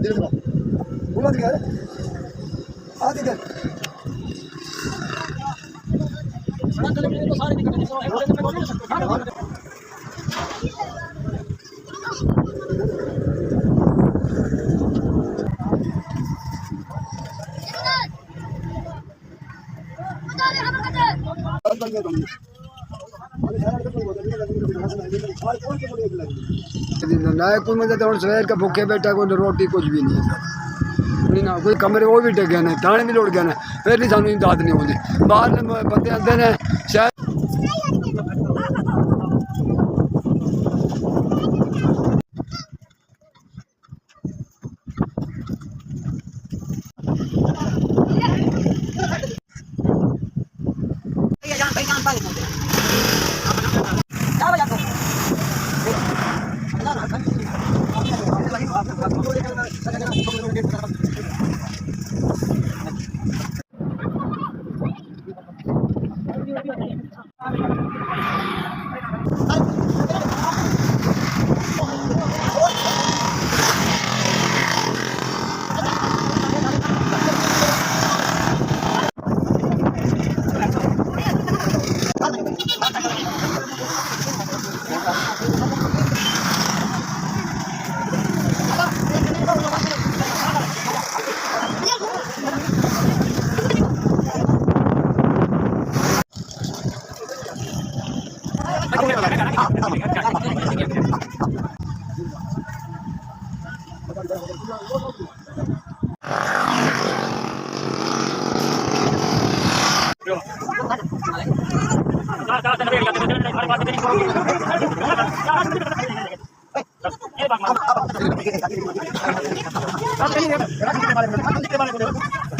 घूमत गया आगे कर नायकपुर में तो सवेर का भूखे बैठा कोई रोटी कुछ भी नहीं है ना कोई कमरे वो भी टेक गए ने थाने भी लुट गए ने फिर भी सानू इमदाद नहीं होती बाहर बंदे आते ने शायद Hey,